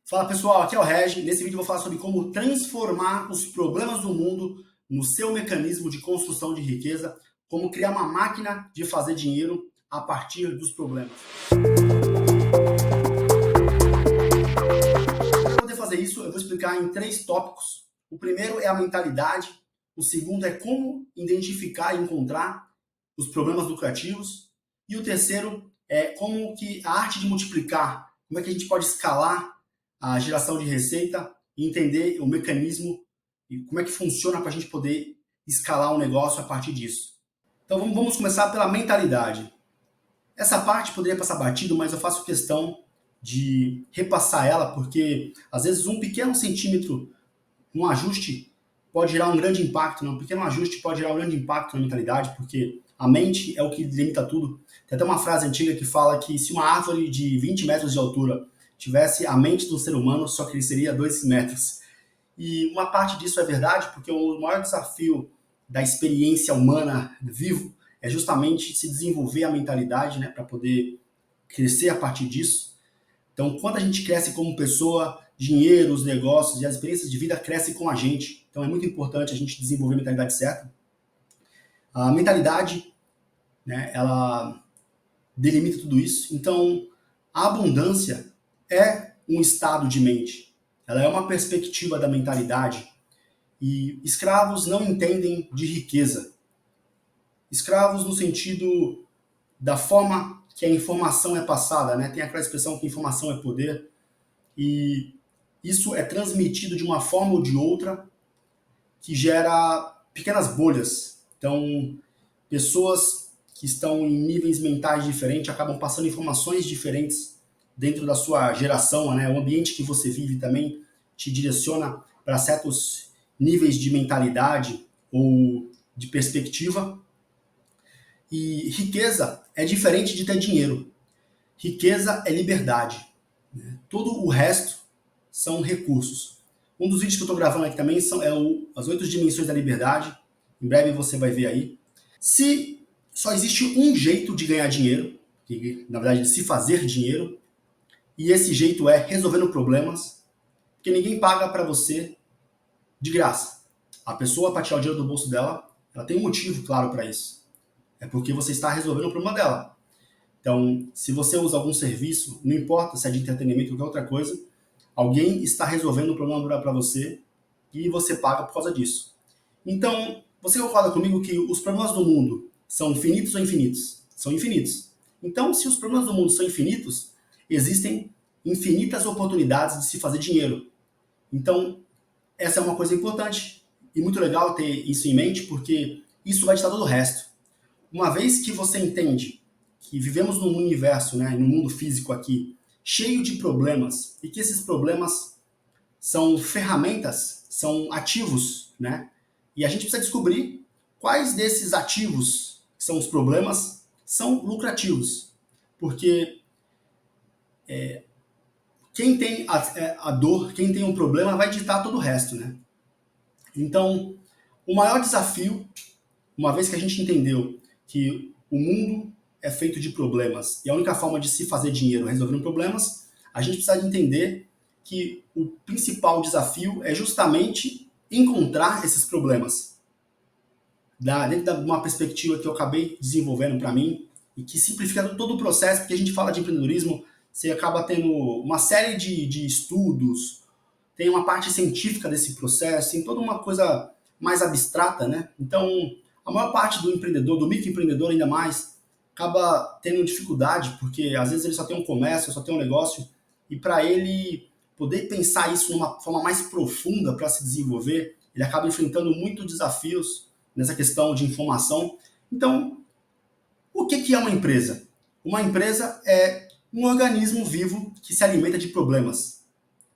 Fala pessoal, aqui é o Regi. Nesse vídeo eu vou falar sobre como transformar os problemas do mundo no seu mecanismo de construção de riqueza, como criar uma máquina de fazer dinheiro a partir dos problemas. Para poder fazer isso, eu vou explicar em 3 tópicos. O primeiro é a mentalidade, o segundo é como identificar e encontrar os problemas lucrativos, e o terceiro é como que a arte de multiplicar, como é que a gente pode escalar a geração de receita e entender o mecanismo e como é que funciona para a gente poder escalar um negócio a partir disso. Então vamos começar pela mentalidade. Essa parte poderia passar batido, mas eu faço questão de repassar ela, porque às vezes um pequeno centímetro, um ajuste, pode gerar um grande impacto. Um pequeno ajuste pode gerar um grande impacto na mentalidade, porque a mente é o que limita tudo. Tem até uma frase antiga que fala que se uma árvore de 20 metros de altura tivesse a mente do ser humano, só cresceria 2 metros. E uma parte disso é verdade, porque o maior desafio da experiência humana vivo é justamente se desenvolver a mentalidade, né, para poder crescer a partir disso. Então, quando a gente cresce como pessoa, dinheiro, os negócios e as experiências de vida crescem com a gente. Então, é muito importante a gente desenvolver a mentalidade certa. A mentalidade, né, ela delimita tudo isso. Então, a abundância é um estado de mente. Ela é uma perspectiva da mentalidade. E escravos não entendem de riqueza. Escravos no sentido da forma que a informação é passada, né? Tem aquela expressão que informação é poder. E isso é transmitido de uma forma ou de outra que gera pequenas bolhas. Então, pessoas que estão em níveis mentais diferentes acabam passando informações diferentes dentro da sua geração, né? O ambiente que você vive também te direciona para certos níveis de mentalidade ou de perspectiva. E riqueza é diferente de ter dinheiro. Riqueza é liberdade. Todo o resto são recursos. Um dos vídeos que eu estou gravando aqui também as 8 dimensões da liberdade. Em breve você vai ver aí. Se só existe um jeito de ganhar dinheiro, que, na verdade, de se fazer dinheiro, e esse jeito é resolvendo problemas, porque ninguém paga para você de graça. A pessoa, para tirar o dinheiro do bolso dela, ela tem um motivo claro para isso. É porque você está resolvendo o problema dela. Então, se você usa algum serviço, não importa se é de entretenimento ou qualquer outra coisa, alguém está resolvendo o problema para você e você paga por causa disso. Então, você concorda comigo que os problemas do mundo são finitos ou infinitos? São infinitos. Então, se os problemas do mundo são infinitos, existem infinitas oportunidades de se fazer dinheiro. Então, essa é uma coisa importante e muito legal ter isso em mente, porque isso vai ditar todo o resto. Uma vez que você entende que vivemos num universo, né, num mundo físico aqui, cheio de problemas, e que esses problemas são ferramentas, são ativos, né? E a gente precisa descobrir quais desses ativos, que são os problemas, são lucrativos. Porque quem tem a dor, quem tem um problema, vai ditar todo o resto, né? Então, o maior desafio, uma vez que a gente entendeu que o mundo é feito de problemas e a única forma de se fazer dinheiro é resolvendo problemas, a gente precisa entender que o principal desafio é justamente encontrar esses problemas. Dentro de uma perspectiva que eu acabei desenvolvendo para mim e que simplifica todo o processo, porque a gente fala de empreendedorismo, você acaba tendo uma série de estudos, tem uma parte científica desse processo, tem toda uma coisa mais abstrata, né? Então, a maior parte do empreendedor, do microempreendedor ainda mais, acaba tendo dificuldade, porque às vezes ele só tem um comércio, só tem um negócio, e para ele poder pensar isso numa forma mais profunda para se desenvolver, ele acaba enfrentando muitos desafios nessa questão de informação. Então, o que é uma empresa? Uma empresa é um organismo vivo que se alimenta de problemas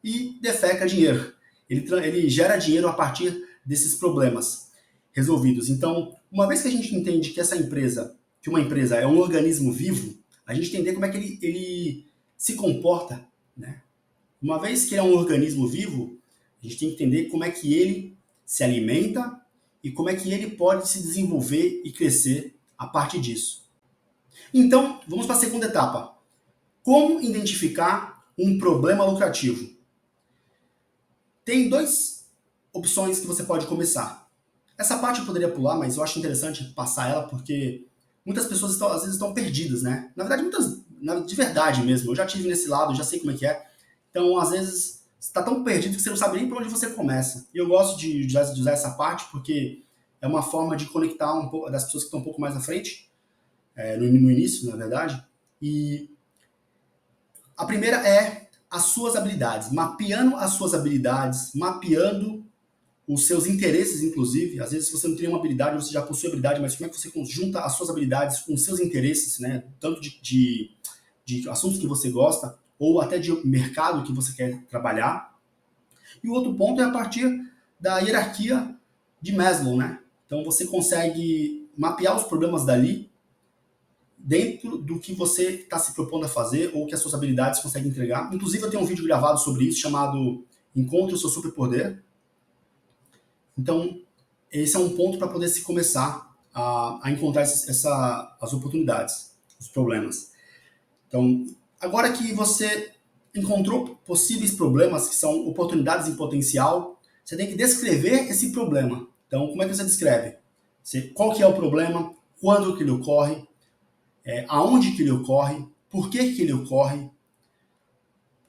e defeca dinheiro. Ele gera dinheiro a partir desses problemas resolvidos. Então, uma vez que a gente entende que uma empresa é um organismo vivo, a gente entender como é que ele se comporta, né? Uma vez que ele é um organismo vivo, a gente tem que entender como é que ele se alimenta e como é que ele pode se desenvolver e crescer a partir disso. Então, vamos para a segunda etapa. Como identificar um problema lucrativo? Tem duas opções que você pode começar. Essa parte eu poderia pular, mas eu acho interessante passar ela porque muitas pessoas às vezes estão perdidas, né? Na verdade, de verdade mesmo. Eu já tive nesse lado, já sei como é que é. Então, às vezes, você está tão perdido que você não sabe nem por onde você começa. E eu gosto de usar essa parte porque é uma forma de conectar um pouco das pessoas que estão um pouco mais à frente, no início, na verdade. E a primeira é as suas habilidades, mapeando as suas habilidades, mapeando os seus interesses, inclusive. Às vezes, se você não tem uma habilidade, você já possui habilidade, mas como é que você conjunta as suas habilidades com os seus interesses, né? Tanto de assuntos que você gosta, ou até de mercado que você quer trabalhar. E o outro ponto é a partir da hierarquia de Maslow, né? Então, você consegue mapear os problemas dali dentro do que você está se propondo a fazer ou que as suas habilidades conseguem entregar. Inclusive, eu tenho um vídeo gravado sobre isso chamado Encontre o seu superpoder. Então, esse é um ponto para poder se começar a encontrar as oportunidades, os problemas. Então, agora que você encontrou possíveis problemas, que são oportunidades em potencial, você tem que descrever esse problema. Então, como é que você descreve? Qual que é o problema, quando que ele ocorre, aonde que ele ocorre, por que ele ocorre,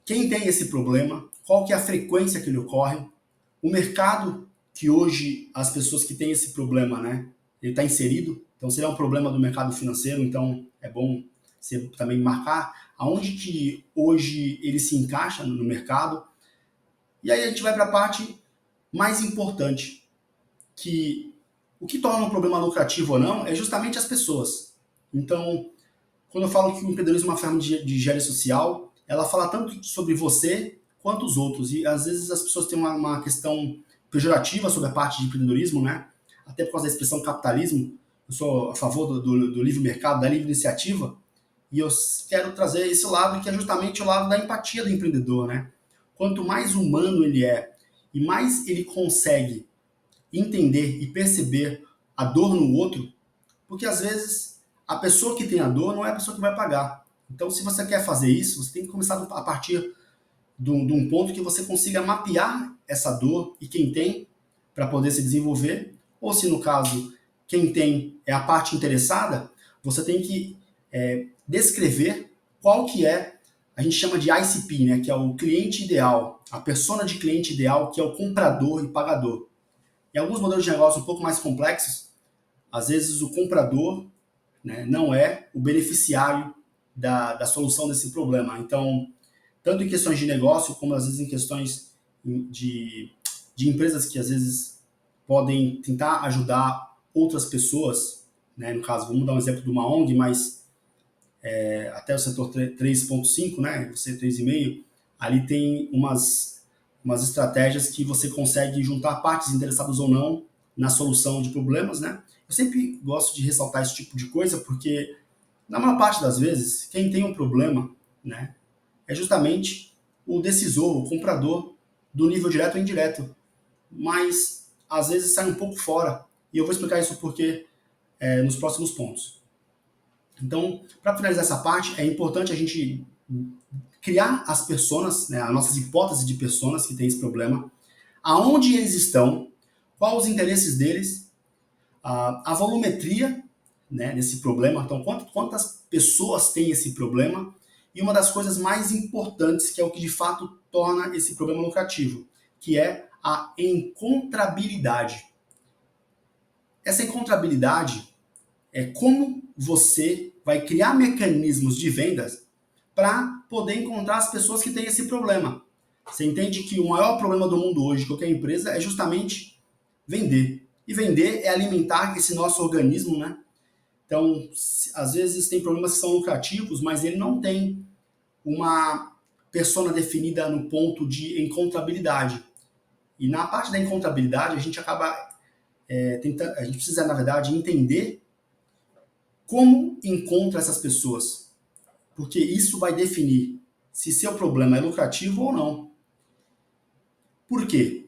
quem tem esse problema, qual que é a frequência que ele ocorre, o mercado que hoje as pessoas que têm esse problema, né, ele está inserido. Então, se ele é um problema do mercado financeiro, então é bom você também marcar aonde que hoje ele se encaixa no mercado. E aí a gente vai para a parte mais importante, que o que torna um problema lucrativo ou não é justamente as pessoas. Então, quando eu falo que o empreendedorismo é uma forma de higiene social, ela fala tanto sobre você quanto os outros. E às vezes as pessoas têm uma questão pejorativa sobre a parte de empreendedorismo, né? Até por causa da expressão capitalismo. Eu sou a favor do livre mercado, da livre iniciativa. E eu quero trazer esse lado que é justamente o lado da empatia do empreendedor, né? Quanto mais humano ele é e mais ele consegue entender e perceber a dor no outro, porque às vezes a pessoa que tem a dor não é a pessoa que vai pagar. Então, se você quer fazer isso, você tem que começar a partir de um ponto que você consiga mapear essa dor e quem tem para poder se desenvolver, ou se no caso quem tem é a parte interessada, você tem que descrever qual que é, a gente chama de ICP, né, que é o cliente ideal, a persona de cliente ideal, que é o comprador e pagador. Em alguns modelos de negócio um pouco mais complexos, às vezes o comprador, né, não é o beneficiário da solução desse problema. Então, tanto em questões de negócio, como às vezes em questões de empresas que às vezes podem tentar ajudar outras pessoas, né? No caso, vamos dar um exemplo de uma ONG, mas até o setor 3.5, né? Você 3,5, ali tem umas estratégias que você consegue juntar partes interessadas ou não na solução de problemas, né? Eu sempre gosto de ressaltar esse tipo de coisa porque, na maior parte das vezes, quem tem um problema, né, é justamente o decisor, o comprador do nível direto ou indireto. Mas, às vezes, sai um pouco fora. E eu vou explicar isso porque nos próximos pontos. Então, para finalizar essa parte, é importante a gente criar as personas, né, as nossas hipóteses de personas que têm esse problema, aonde eles estão, quais os interesses deles, a volumetria, né, desse problema, então quantas pessoas têm esse problema, e uma das coisas mais importantes, que é o que de fato torna esse problema lucrativo, que é a encontrabilidade. Essa encontrabilidade é como você vai criar mecanismos de vendas para poder encontrar as pessoas que têm esse problema. Você entende que o maior problema do mundo hoje de qualquer empresa é justamente vender. E vender é alimentar esse nosso organismo, né? Então, às vezes tem problemas que são lucrativos, mas ele não tem uma persona definida no ponto de encontrabilidade. E na parte da encontrabilidade, a gente acaba a gente precisa, na verdade, entender como encontra essas pessoas. Porque isso vai definir se seu problema é lucrativo ou não. Por quê?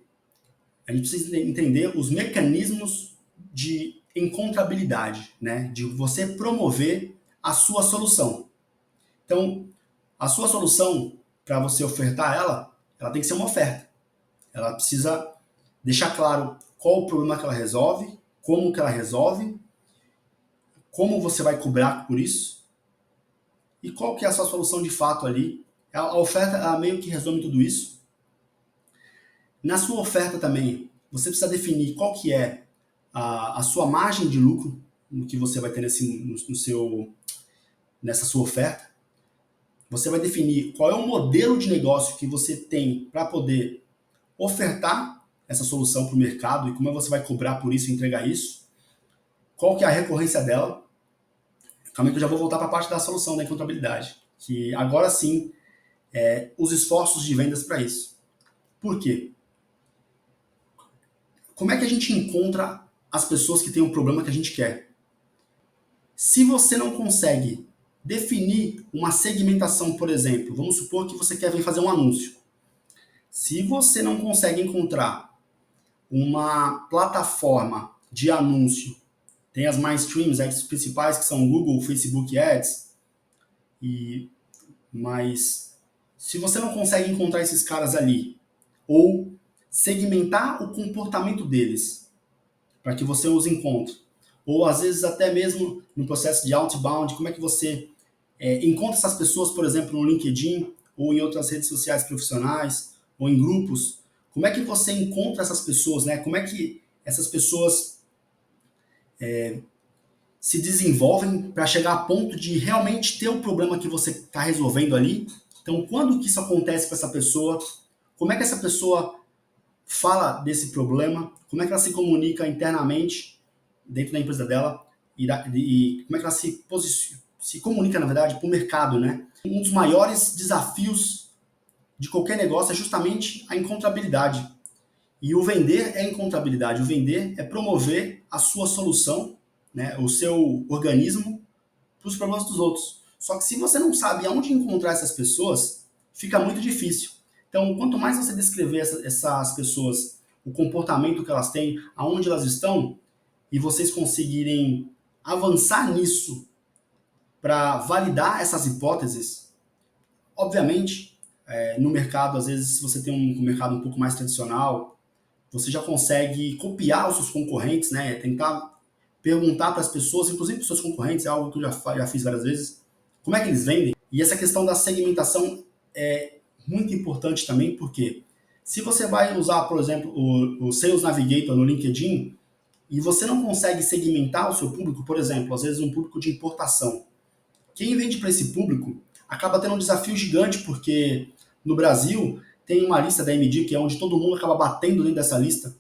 A gente precisa entender os mecanismos de encontrabilidade, né? De você promover a sua solução. Então, a sua solução, para você ofertar ela tem que ser uma oferta. Ela precisa deixar claro qual o problema que ela resolve, como que ela resolve, como você vai cobrar por isso e qual que é a sua solução de fato ali. A oferta ela meio que resume tudo isso. Na sua oferta também, você precisa definir qual que é a sua margem de lucro no que você vai ter nessa sua oferta. Você vai definir qual é o modelo de negócio que você tem para poder ofertar essa solução para o mercado e como você vai cobrar por isso e entregar isso. Qual que é a recorrência dela. Calma aí que eu já vou voltar para a parte da solução da encontrabilidade, que agora sim os esforços de vendas para isso. Por quê? Como é que a gente encontra as pessoas que têm o problema que a gente quer? Se você não consegue definir uma segmentação, por exemplo, vamos supor que você quer vir fazer um anúncio. Se você não consegue encontrar uma plataforma de anúncio, tem as mainstreams, as principais que são Google, Facebook Ads, mas se você não consegue encontrar esses caras ali, ou segmentar o comportamento deles, para que você os encontre, ou às vezes até mesmo no processo de outbound, como é que você encontra essas pessoas, por exemplo, no LinkedIn, ou em outras redes sociais profissionais, ou em grupos, como é que você encontra essas pessoas, né? Como é que essas pessoas se desenvolvem para chegar a ponto de realmente ter o problema que você está resolvendo ali. Então, quando que isso acontece com essa pessoa? Como é que essa pessoa fala desse problema? Como é que ela se comunica internamente dentro da empresa dela? E como é que ela se comunica, na verdade, para o mercado, né? Um dos maiores desafios de qualquer negócio é justamente a encontrabilidade. E o vender é encontrabilidade. O vender é promover a sua solução, né, o seu organismo, para os problemas dos outros. Só que se você não sabe aonde encontrar essas pessoas, fica muito difícil. Então, quanto mais você descrever essas pessoas, o comportamento que elas têm, aonde elas estão, e vocês conseguirem avançar nisso para validar essas hipóteses, obviamente, no mercado, às vezes, se você tem um mercado um pouco mais tradicional, você já consegue copiar os seus concorrentes, né? Tentar perguntar para as pessoas, inclusive para os seus concorrentes, é algo que eu já fiz várias vezes, como é que eles vendem. E essa questão da segmentação é muito importante também, porque se você vai usar, por exemplo, o Sales Navigator no LinkedIn e você não consegue segmentar o seu público, por exemplo, às vezes um público de importação, quem vende para esse público acaba tendo um desafio gigante, porque no Brasil tem uma lista da MD, que é onde todo mundo acaba batendo dentro dessa lista,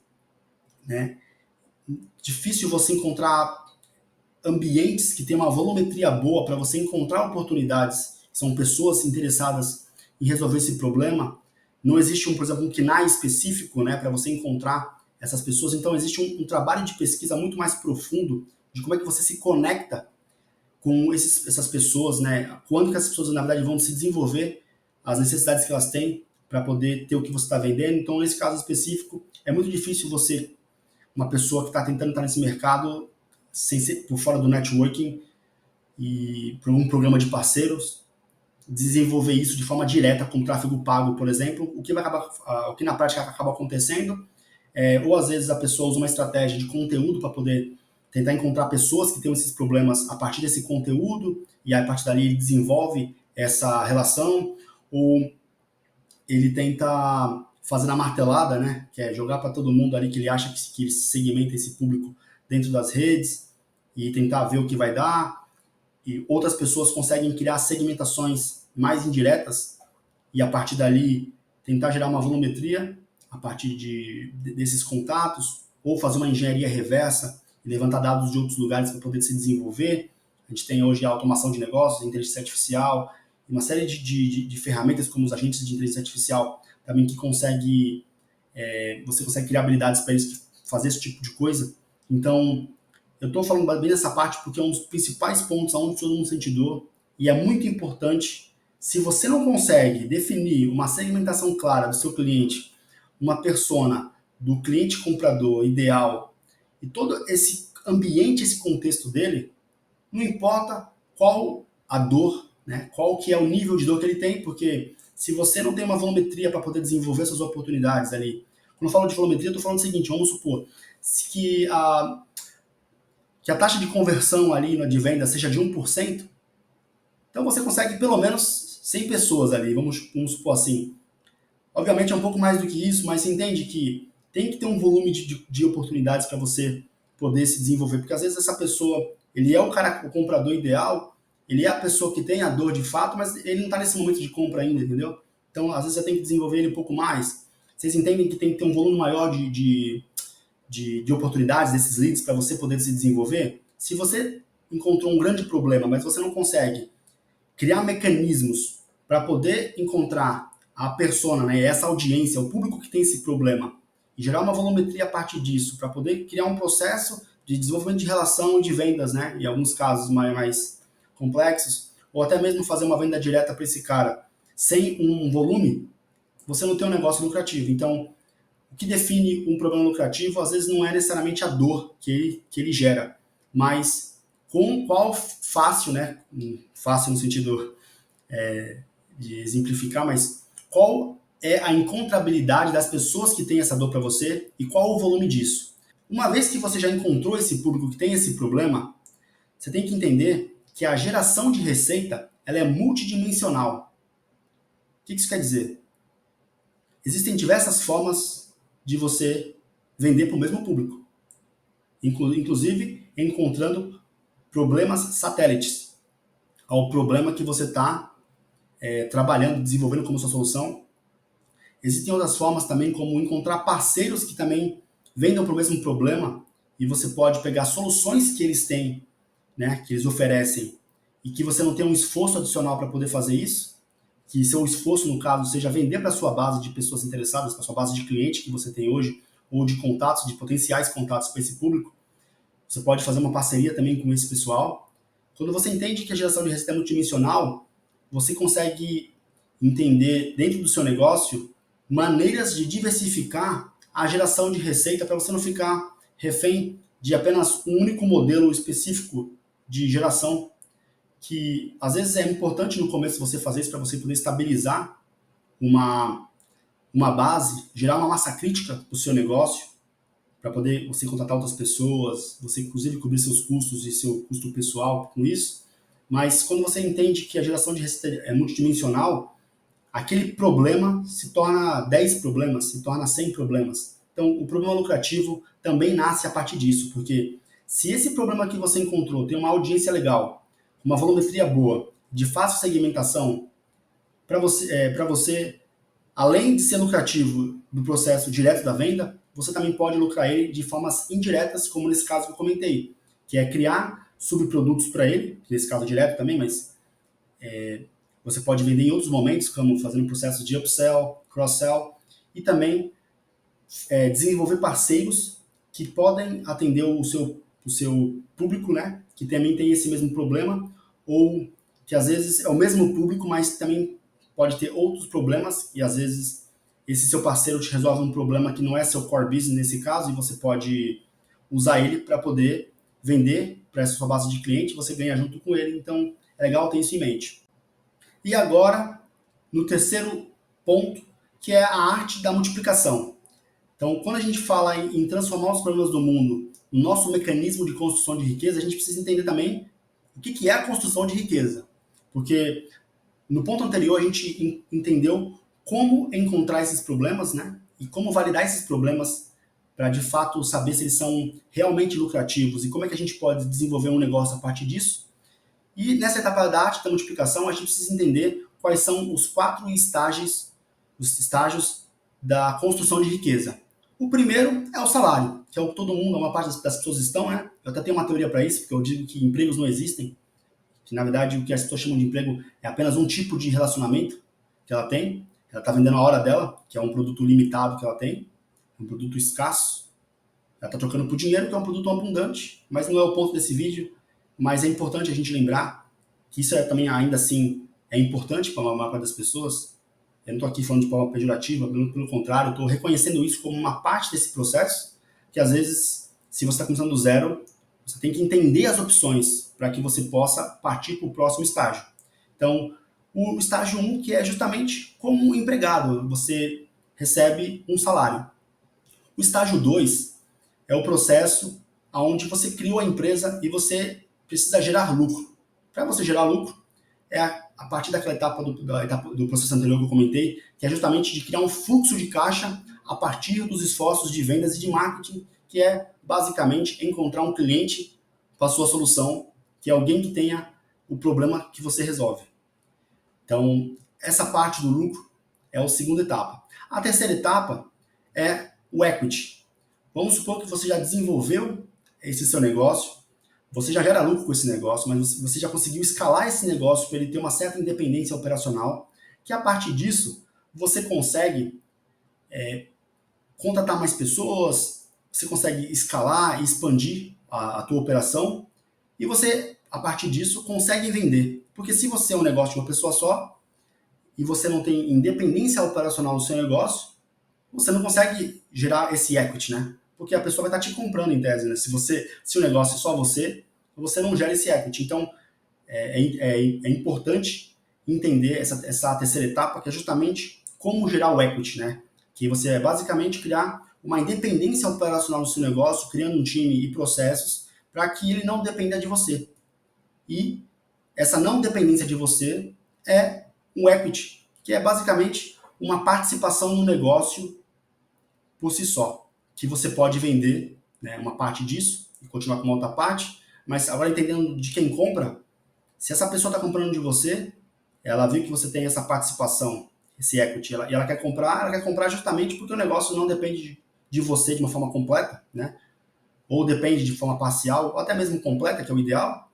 né? Difícil você encontrar ambientes que têm uma volumetria boa para você encontrar oportunidades, que são pessoas interessadas em resolver esse problema. Não existe, por exemplo, um KNAI específico, né, para você encontrar essas pessoas. Então, existe um trabalho de pesquisa muito mais profundo de como é que você se conecta com essas pessoas, né? Quando que essas pessoas, na verdade, vão se desenvolver, as necessidades que elas têm para poder ter o que você está vendendo. Então, nesse caso específico, é muito difícil você, uma pessoa que está tentando estar nesse mercado, sem ser por fora do networking e por um programa de parceiros, desenvolver isso de forma direta com tráfego pago, por exemplo, o que na prática acaba acontecendo, ou às vezes a pessoa usa uma estratégia de conteúdo para poder tentar encontrar pessoas que têm esses problemas a partir desse conteúdo, e a partir dali ele desenvolve essa relação, ou ele tenta fazer na martelada, né, que é jogar para todo mundo ali que ele acha que ele segmenta esse público dentro das redes e tentar ver o que vai dar. E outras pessoas conseguem criar segmentações mais indiretas e a partir dali tentar gerar uma volumetria a partir desses contatos, ou fazer uma engenharia reversa e levantar dados de outros lugares para poder se desenvolver. A gente tem hoje a automação de negócios, inteligência artificial, uma série de ferramentas como os agentes de inteligência artificial também que você consegue criar habilidades para eles fazer esse tipo de coisa. Então, eu estou falando bem dessa parte porque é um dos principais pontos onde todo mundo sente dor e é muito importante. Se você não consegue definir uma segmentação clara do seu cliente, uma persona do cliente comprador ideal e todo esse ambiente, esse contexto dele, não importa qual a dor, né? Qual que é o nível de dor que ele tem, porque se você não tem uma volumetria para poder desenvolver essas oportunidades ali, Quando eu falo de volumetria, eu estou falando o seguinte, vamos supor que a taxa de conversão ali de venda seja de 1%, então você consegue pelo menos 100 pessoas ali, vamos supor assim. Obviamente é um pouco mais do que isso, mas você entende que tem que ter um volume de oportunidades para você poder se desenvolver, porque às vezes essa pessoa, ele é o comprador ideal, ele é a pessoa que tem a dor de fato, mas ele não está nesse momento de compra ainda, entendeu? Então, às vezes você tem que desenvolver ele um pouco mais. Vocês entendem que tem que ter um volume maior de oportunidades, desses leads, para você poder se desenvolver? Se você encontrou um grande problema, mas você não consegue criar mecanismos para poder encontrar a persona, né, essa audiência, o público que tem esse problema, e gerar uma volumetria a partir disso, para poder criar um processo de desenvolvimento de relação e de vendas, né, em alguns casos mais complexos, ou até mesmo fazer uma venda direta para esse cara sem um volume, você não tem um negócio lucrativo. Então, o que define um problema lucrativo, às vezes, não é necessariamente a dor que ele gera, mas com qual fácil, né? Fácil no sentido de exemplificar, mas qual é a encontrabilidade das pessoas que têm essa dor para você e qual o volume disso. Uma vez que você já encontrou esse público que tem esse problema, você tem que entender que a geração de receita ela é multidimensional. O que isso quer dizer? Existem diversas formas de você vender para o mesmo público, inclusive encontrando problemas satélites ao problema que você está trabalhando, desenvolvendo como sua solução. Existem outras formas também, como encontrar parceiros que também vendam para o mesmo problema e você pode pegar soluções que eles têm, né, que eles oferecem, e que você não tem um esforço adicional para poder fazer isso, que seu esforço, no caso, seja vender para a sua base de pessoas interessadas, para a sua base de cliente que você tem hoje, ou de contatos, de potenciais contatos para esse público. Você pode fazer uma parceria também com esse pessoal. Quando você entende que a geração de receita é multidimensional, você consegue entender dentro do seu negócio maneiras de diversificar a geração de receita para você não ficar refém de apenas um único modelo específico de geração, que às vezes é importante no começo você fazer isso para você poder estabilizar uma base, gerar uma massa crítica para o seu negócio, para poder você contratar outras pessoas, você inclusive cobrir seus custos e seu custo pessoal com isso. Mas quando você entende que a geração de receita é multidimensional, aquele problema se torna 10 problemas, se torna 100 problemas. Então, o problema lucrativo também nasce a partir disso, porque se esse problema que você encontrou tem uma audiência legal, uma volumetria boa, de fácil segmentação, para você, além de ser lucrativo do processo direto da venda, você também pode lucrar ele de formas indiretas, como nesse caso que eu comentei, que é criar subprodutos para ele, nesse caso direto também, mas você pode vender em outros momentos, como fazendo processos de upsell, cross-sell, e também desenvolver parceiros que podem atender o seu público, né, que também tem esse mesmo problema, ou que às vezes é o mesmo público, mas também pode ter outros problemas, e às vezes esse seu parceiro te resolve um problema que não é seu core business nesse caso, e você pode usar ele para poder vender para essa sua base de cliente, você ganha junto com ele, então é legal ter isso em mente. E agora, no terceiro ponto, que é a arte da multiplicação. Então, quando a gente fala em transformar os problemas do mundo no nosso mecanismo de construção de riqueza, a gente precisa entender também o que é a construção de riqueza. Porque no ponto anterior a gente entendeu como encontrar esses problemas, né? E como validar esses problemas para de fato saber se eles são realmente lucrativos e como é que a gente pode desenvolver um negócio a partir disso. E nessa etapa da arte da multiplicação, a gente precisa entender quais são os 4 estágios da construção de riqueza. O primeiro é o salário, que é o que todo mundo, uma parte das pessoas estão, né? Eu até tenho uma teoria para isso, porque eu digo que empregos não existem, que na verdade o que as pessoas chamam de emprego é apenas um tipo de relacionamento que ela tem. Ela está vendendo a hora dela, que é um produto limitado que ela tem, um produto escasso. Ela está trocando por dinheiro, que é um produto abundante, mas não é o ponto desse vídeo. Mas é importante a gente lembrar que isso também, ainda assim, é importante para a maior parte das pessoas. Eu não estou aqui falando de forma pejorativa, pelo contrário, eu estou reconhecendo isso como uma parte desse processo, que às vezes, se você está começando do zero, você tem que entender as opções para que você possa partir para o próximo estágio. Então, o estágio 1, que é justamente como empregado, você recebe um salário. O estágio 2 é o processo onde você criou a empresa e você precisa gerar lucro. Para você gerar lucro, é a partir daquela etapa do processo anterior que eu comentei, que é justamente de criar um fluxo de caixa a partir dos esforços de vendas e de marketing, que é basicamente encontrar um cliente para a sua solução, que é alguém que tenha o problema que você resolve. Então, essa parte do lucro é a segunda etapa. A terceira etapa é o equity. Vamos supor que você já desenvolveu esse seu negócio, você já gera lucro com esse negócio, mas você já conseguiu escalar esse negócio para ele ter uma certa independência operacional, que a partir disso você consegue contratar mais pessoas, você consegue escalar e expandir a tua operação e você, a partir disso, consegue vender. Porque se você é um negócio de uma pessoa só e você não tem independência operacional no seu negócio, você não consegue gerar esse equity, né? Porque a pessoa vai estar te comprando em tese, né? Se o negócio é só você não gera esse equity. Então, é importante entender essa terceira etapa, que é justamente como gerar o equity, né? Que você é basicamente criar uma independência operacional no seu negócio, criando um time e processos para que ele não dependa de você. E essa não dependência de você é um equity, que é basicamente uma participação no negócio por si só, que você pode vender, né, uma parte disso e continuar com uma outra parte, mas agora entendendo de quem compra, se essa pessoa está comprando de você, ela viu que você tem essa participação, esse equity, e ela quer comprar justamente porque o negócio não depende de você de uma forma completa, né? Ou depende de forma parcial, ou até mesmo completa, que é o ideal,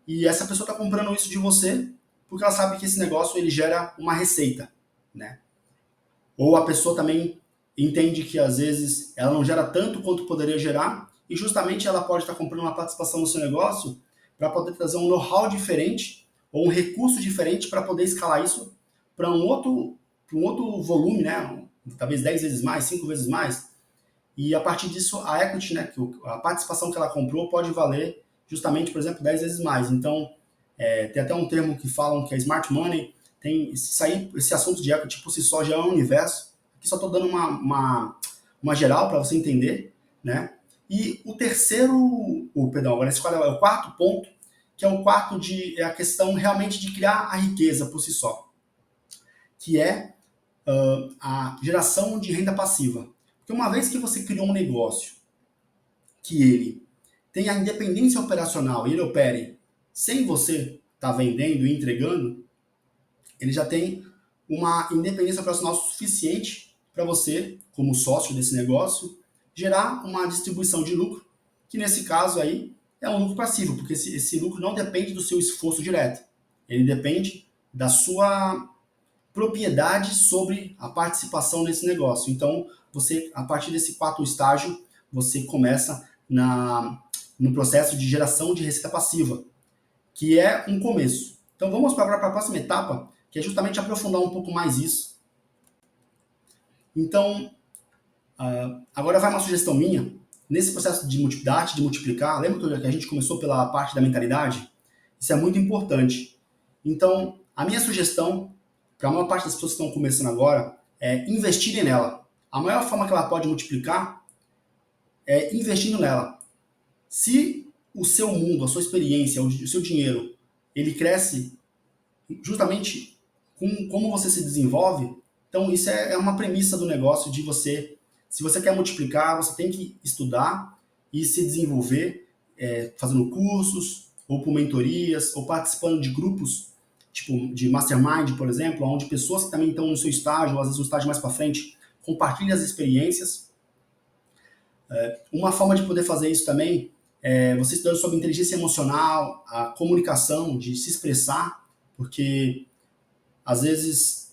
e essa pessoa está comprando isso de você porque ela sabe que esse negócio ele gera uma receita, né? Ou a pessoa também entende que às vezes ela não gera tanto quanto poderia gerar e justamente ela pode estar comprando uma participação no seu negócio para poder trazer um know-how diferente ou um recurso diferente para poder escalar isso para um outro volume, né? Talvez 10 vezes mais, 5 vezes mais. E a partir disso, a equity, né, a participação que ela comprou pode valer justamente, por exemplo, 10 vezes mais. Então, tem até um termo que falam que é smart money. Esse assunto de equity por si só já é um universo. Aqui só estou dando uma geral para você entender, né? E o agora esse é o quarto ponto, que é a questão realmente de criar a riqueza por si só, que é a geração de renda passiva. Porque uma vez que você criou um negócio que ele tem a independência operacional e ele opere sem você estar vendendo e entregando, ele já tem uma independência operacional suficiente para você, como sócio desse negócio, gerar uma distribuição de lucro, que nesse caso aí é um lucro passivo, porque esse lucro não depende do seu esforço direto, ele depende da sua propriedade sobre a participação nesse negócio. Então, você, a partir desse quarto estágio, você começa no processo de geração de receita passiva, que é um começo. Então, vamos para a próxima etapa, que é justamente aprofundar um pouco mais isso. Então, agora vai uma sugestão minha. Nesse processo de multiplicar, lembra que a gente começou pela parte da mentalidade? Isso é muito importante. Então, a minha sugestão para a maior parte das pessoas que estão começando agora é investirem nela. A maior forma que ela pode multiplicar é investindo nela. Se o seu mundo, a sua experiência, o seu dinheiro, ele cresce justamente com como você se desenvolve, então isso é uma premissa do negócio de você, se você quer multiplicar, você tem que estudar e se desenvolver, fazendo cursos, ou por mentorias, ou participando de grupos, tipo de mastermind, por exemplo, onde pessoas que também estão no seu estágio, ou às vezes um estágio mais para frente, compartilham as experiências. Uma forma de poder fazer isso também é você estudando sobre inteligência emocional, a comunicação, de se expressar, porque às vezes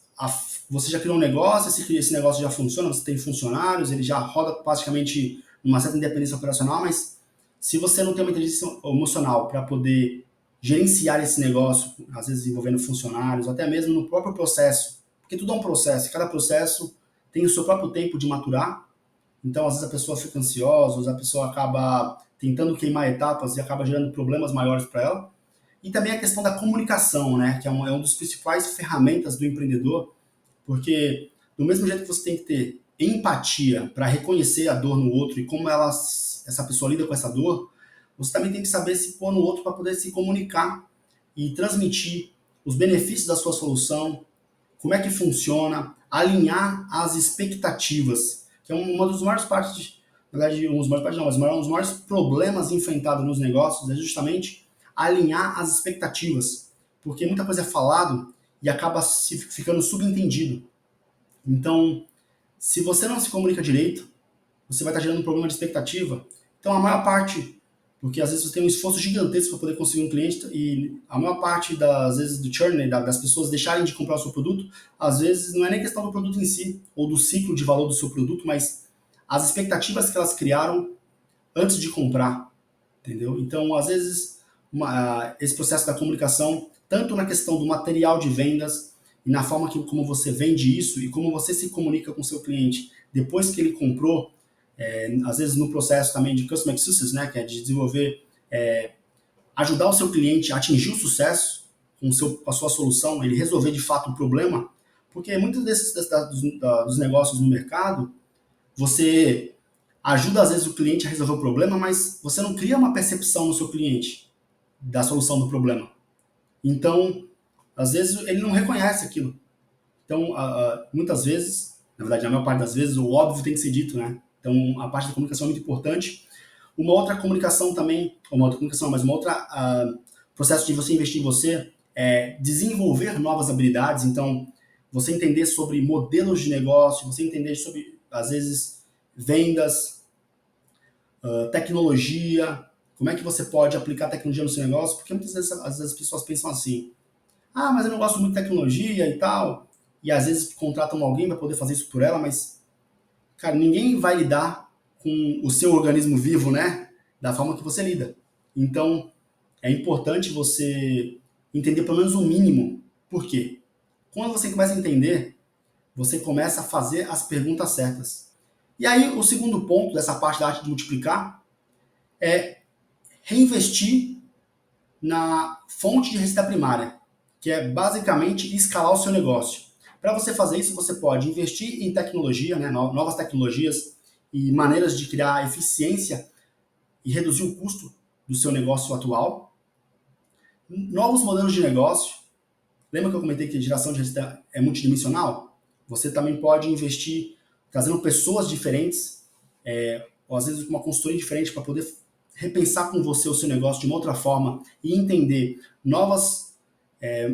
você já criou um negócio, esse negócio já funciona, você tem funcionários, ele já roda praticamente uma certa independência operacional, mas se você não tem uma inteligência emocional para poder gerenciar esse negócio, às vezes envolvendo funcionários, até mesmo no próprio processo, porque tudo é um processo, e cada processo tem o seu próprio tempo de maturar, então às vezes a pessoa fica ansiosa, a pessoa acaba tentando queimar etapas e acaba gerando problemas maiores para ela. E também a questão da comunicação, né, que é um dos principais ferramentas do empreendedor, porque do mesmo jeito que você tem que ter empatia para reconhecer a dor no outro e como essa pessoa lida com essa dor, você também tem que saber se pôr no outro para poder se comunicar e transmitir os benefícios da sua solução, como é que funciona, alinhar as expectativas, que é uma das maiores partes, na verdade, um dos maiores partes não, mas um dos maiores problemas enfrentados nos negócios é justamente alinhar as expectativas, porque muita coisa é falado e acaba ficando subentendido. Então, se você não se comunica direito, você vai estar gerando um problema de expectativa. Então, a maior parte, porque às vezes você tem um esforço gigantesco para poder conseguir um cliente e a maior parte das vezes do churn, das pessoas deixarem de comprar o seu produto, às vezes não é nem questão do produto em si ou do ciclo de valor do seu produto, mas as expectativas que elas criaram antes de comprar, entendeu? Então, às vezes, esse processo da comunicação, tanto na questão do material de vendas e na forma como você vende isso e como você se comunica com o seu cliente depois que ele comprou, às vezes no processo também de Customer Success, né, que é de desenvolver, ajudar o seu cliente a atingir o sucesso com a sua solução, ele resolver de fato o problema, porque muitos dos negócios no mercado, você ajuda às vezes o cliente a resolver o problema, mas você não cria uma percepção no seu cliente da solução do problema. Então, às vezes ele não reconhece aquilo. Então, muitas vezes, na verdade, na maior parte das vezes, o óbvio tem que ser dito, né? Então, a parte da comunicação é muito importante. Uma outra comunicação também, mas uma outra processo de você investir em você é desenvolver novas habilidades. Então, você entender sobre modelos de negócio, você entender sobre, às vezes, vendas, tecnologia, como é que você pode aplicar tecnologia no seu negócio, porque muitas vezes as pessoas pensam assim, mas eu não gosto muito de tecnologia e tal, e às vezes contratam alguém para poder fazer isso por ela, mas, cara, ninguém vai lidar com o seu organismo vivo, né, da forma que você lida. Então, é importante você entender pelo menos o mínimo. Por quê? Quando você começa a entender, você começa a fazer as perguntas certas. E aí, o segundo ponto dessa parte da arte de multiplicar é reinvestir na fonte de receita primária, que é basicamente escalar o seu negócio. Para você fazer isso, você pode investir em tecnologia, né, novas tecnologias e maneiras de criar eficiência e reduzir o custo do seu negócio atual. Novos modelos de negócio. Lembra que eu comentei que a geração de receita é multidimensional? Você também pode investir trazendo pessoas diferentes, ou às vezes com uma consultoria diferente para poder repensar com você o seu negócio de uma outra forma e entender novos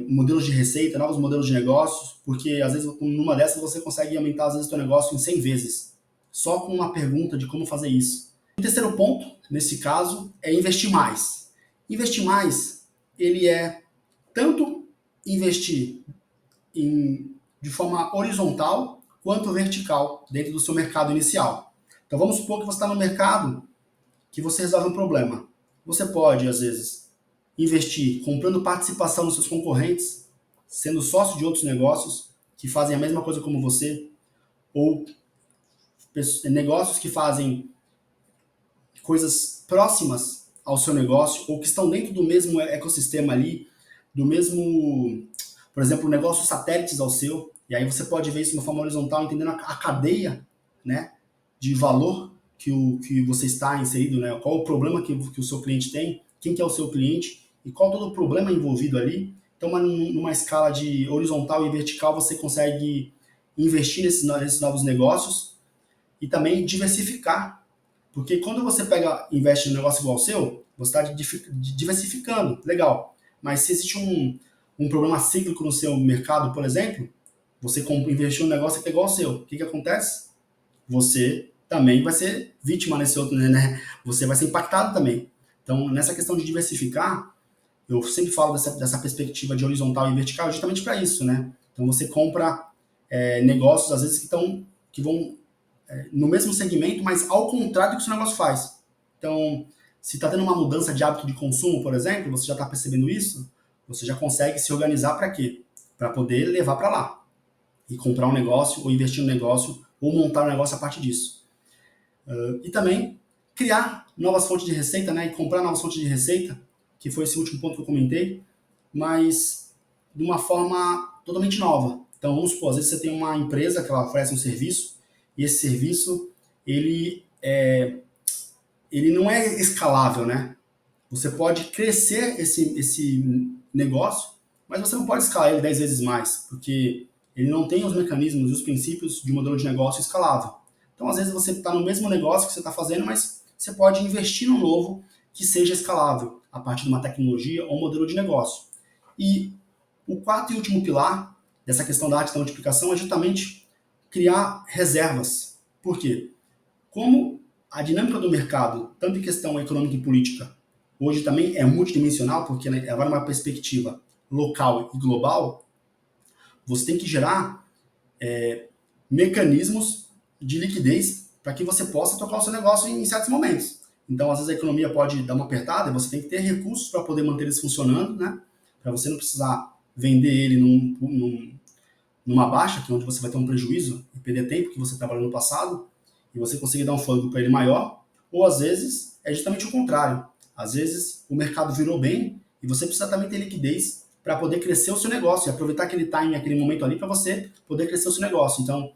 modelos de receita, novos modelos de negócios, porque às vezes numa dessas você consegue aumentar às vezes o seu negócio em 100 vezes, só com uma pergunta de como fazer isso. O terceiro ponto, nesse caso, é investir mais. Investir mais, ele é tanto investir de forma horizontal quanto vertical dentro do seu mercado inicial. Então vamos supor que você está no mercado que você resolve um problema. Você pode, às vezes, investir comprando participação nos seus concorrentes, sendo sócio de outros negócios que fazem a mesma coisa como você, ou negócios que fazem coisas próximas ao seu negócio, ou que estão dentro do mesmo ecossistema ali, do mesmo, por exemplo, negócios satélites ao seu, e aí você pode ver isso de uma forma horizontal, entendendo a cadeia, né, de valor que você está inserido, né? Qual o problema que o seu cliente tem, quem que é o seu cliente e qual todo o problema envolvido ali. Então, numa escala de horizontal e vertical, você consegue investir nesses novos negócios e também diversificar. Porque quando você investe em um negócio igual ao seu, você está diversificando, legal. Mas se existe um problema cíclico no seu mercado, por exemplo, você investiu em um negócio que é igual ao seu. O que acontece? Você também vai ser vítima nesse outro, né? Você vai ser impactado também. Então, nessa questão de diversificar, eu sempre falo dessa perspectiva de horizontal e vertical justamente para isso, né? Então, você compra negócios, às vezes, que vão no mesmo segmento, mas ao contrário do que o seu negócio faz. Então, se está tendo uma mudança de hábito de consumo, por exemplo, você já está percebendo isso, você já consegue se organizar para quê? Para poder levar para lá. E comprar um negócio, ou investir no negócio, ou montar um negócio a partir disso. E também criar novas fontes de receita, né? E comprar novas fontes de receita, que foi esse último ponto que eu comentei, mas de uma forma totalmente nova. Então, vamos supor, às vezes você tem uma empresa que ela oferece um serviço e esse serviço ele não é escalável, né? Você pode crescer esse negócio, mas você não pode escalar ele 10 vezes mais, porque ele não tem os mecanismos e os princípios de um modelo de negócio escalável. Então, às vezes, você está no mesmo negócio que você está fazendo, mas você pode investir no novo que seja escalável, a partir de uma tecnologia ou um modelo de negócio. E o quarto e último pilar dessa questão da arte da multiplicação é justamente criar reservas. Por quê? Como a dinâmica do mercado, tanto em questão econômica e política, hoje também é multidimensional, porque agora uma perspectiva local e global, você tem que gerar mecanismos de liquidez para que você possa tocar o seu negócio em certos momentos. Então, às vezes a economia pode dar uma apertada e você tem que ter recursos para poder manter eles funcionando, né? Para você não precisar vender ele numa baixa, que é onde você vai ter um prejuízo e perder tempo que você trabalhou no passado, e você conseguir dar um fôlego para ele maior, ou às vezes é justamente o contrário. Às vezes o mercado virou bem e você precisa também ter liquidez para poder crescer o seu negócio e aproveitar aquele time, aquele momento ali para você poder crescer o seu negócio. Então,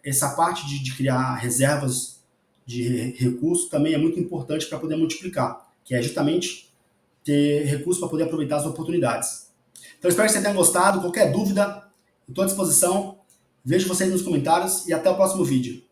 essa parte de criar reservas de recurso também é muito importante para poder multiplicar, que é justamente ter recursos para poder aproveitar as oportunidades. Então, espero que você tenha gostado. Qualquer dúvida, estou à disposição. Vejo vocês nos comentários e até o próximo vídeo.